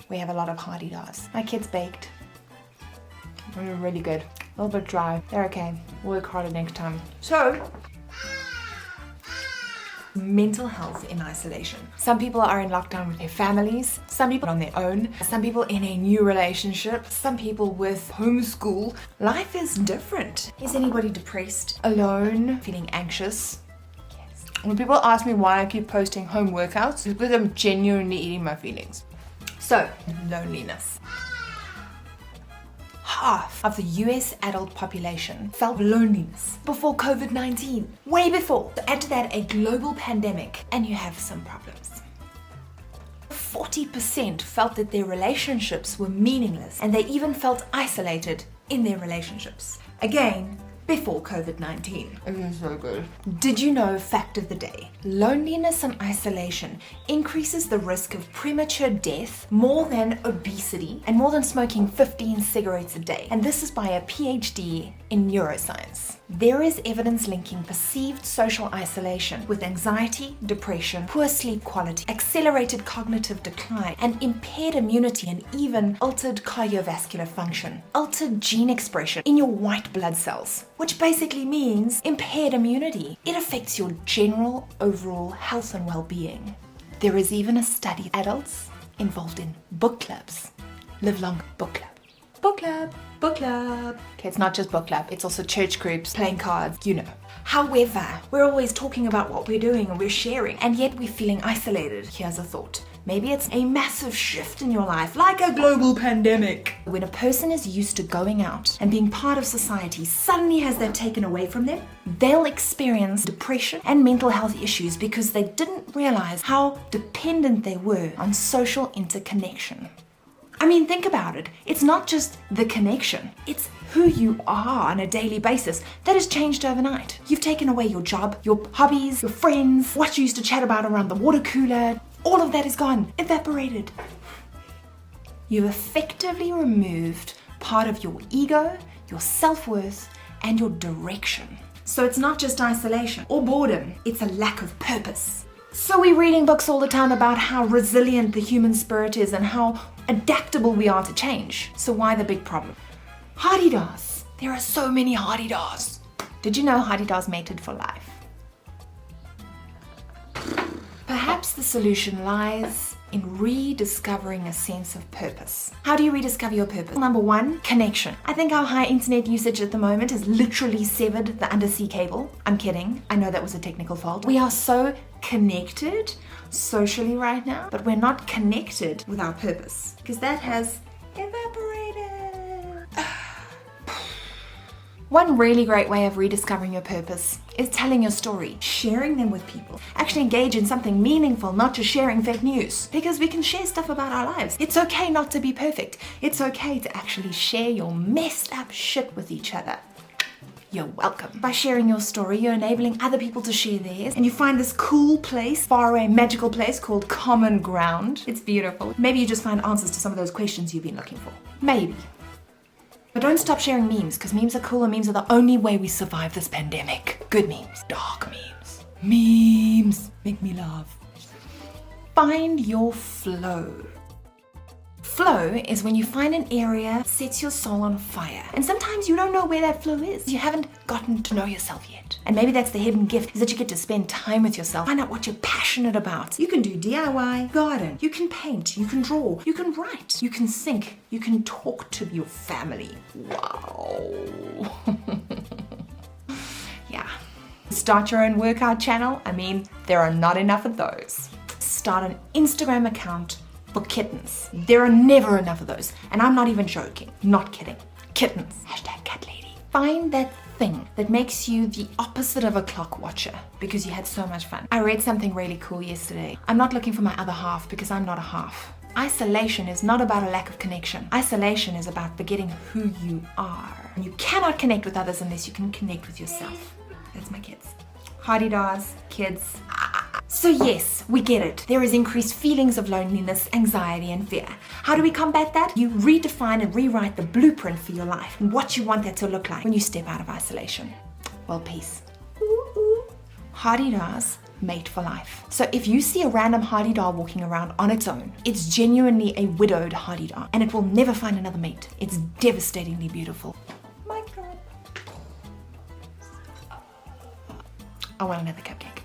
We have a lot of Hadedas. My kids baked. They're really good. A little bit dry. They're okay. Work harder next time. So, mental health in isolation. Some people are in lockdown with their families, some people on their own, some people in a new relationship, some people with homeschool. Life is different. Is anybody depressed, alone, feeling anxious? Yes. When people ask me why I keep posting home workouts, it's because I'm genuinely eating my feelings. So, loneliness. Half of the US adult population felt loneliness before COVID-19, way before. Add to that a global pandemic and you have some problems. 40% felt that their relationships were meaningless and they even felt isolated in their relationships. Again, before COVID-19. It is so good. Did you know, fact of the day, loneliness and isolation increases the risk of premature death more than obesity and more than smoking 15 cigarettes a day. And this is by a PhD in neuroscience. There is evidence linking perceived social isolation with anxiety, depression, poor sleep quality, accelerated cognitive decline, and impaired immunity and even altered cardiovascular function, altered gene expression in your white blood cells, which basically means impaired immunity. It affects your general overall health and well-being. There is even a study of adults involved in book clubs. Live long book club. Book club, book club. Okay, it's not just book club, it's also church groups, playing cards, you know. However, we're always talking about what we're doing and we're sharing, and yet we're feeling isolated. Here's a thought. Maybe it's a massive shift in your life, like a global pandemic. When a person is used to going out and being part of society suddenly has that taken away from them, they'll experience depression and mental health issues because they didn't realize how dependent they were on social interconnection. I mean, think about it. It's not just the connection. It's who you are on a daily basis that has changed overnight. You've taken away your job, your hobbies, your friends, what you used to chat about around the water cooler. All of that is gone, evaporated. You've effectively removed part of your ego, your self-worth, and your direction. So it's not just isolation or boredom, it's a lack of purpose. So we're reading books all the time about how resilient the human spirit is and how adaptable we are to change. So why the big problem? Hadedas. There are so many Hadedas. Did you know Hadedas mated for life? Perhaps the solution lies in rediscovering a sense of purpose. How do you rediscover your purpose? Number one, connection. I think our high internet usage at the moment has literally severed the undersea cable. I'm kidding. I know that was a technical fault. We are so connected socially right now, but we're not connected with our purpose because that has evaporated. One really great way of rediscovering your purpose is telling your story, sharing them with people. Actually engage in something meaningful, not just sharing fake news. Because we can share stuff about our lives. It's okay not to be perfect. It's okay to actually share your messed up shit with each other. You're welcome. By sharing your story, you're enabling other people to share theirs, and you find this cool place, faraway, magical place called common ground. It's beautiful. Maybe you just find answers to some of those questions you've been looking for. Maybe. But don't stop sharing memes, because memes are cool and memes are the only way we survive this pandemic. Good memes, dark memes. Memes make me laugh. Find your flow. Flow is when you find an area that sets your soul on fire. And sometimes you don't know where that flow is. You haven't gotten to know yourself yet. And maybe that's the hidden gift, is that you get to spend time with yourself. Find out what you're passionate about. You can do DIY, garden, you can paint, you can draw, you can write, you can think, you can talk to your family. Wow. Yeah. Start your own workout channel. I mean, there are not enough of those. Start an Instagram account for kittens. There are never enough of those. And I'm not even joking. Not kidding. Kittens. #catlady. Find that thing that makes you the opposite of a clock watcher because you had so much fun. I read something really cool yesterday. I'm not looking for my other half because I'm not a half. Isolation is not about a lack of connection. Isolation is about forgetting who you are. And you cannot connect with others unless you can connect with yourself. That's my kids. Hadedas, kids. So yes, we get it. There is increased feelings of loneliness, anxiety, and fear. How do we combat that? You redefine and rewrite the blueprint for your life and what you want that to look like when you step out of isolation. Well, peace. Hadedas mate for life. So if you see a random Hadeda walking around on its own, it's genuinely a widowed Hadeda, and it will never find another mate. It's devastatingly beautiful. My God. I want another cupcake.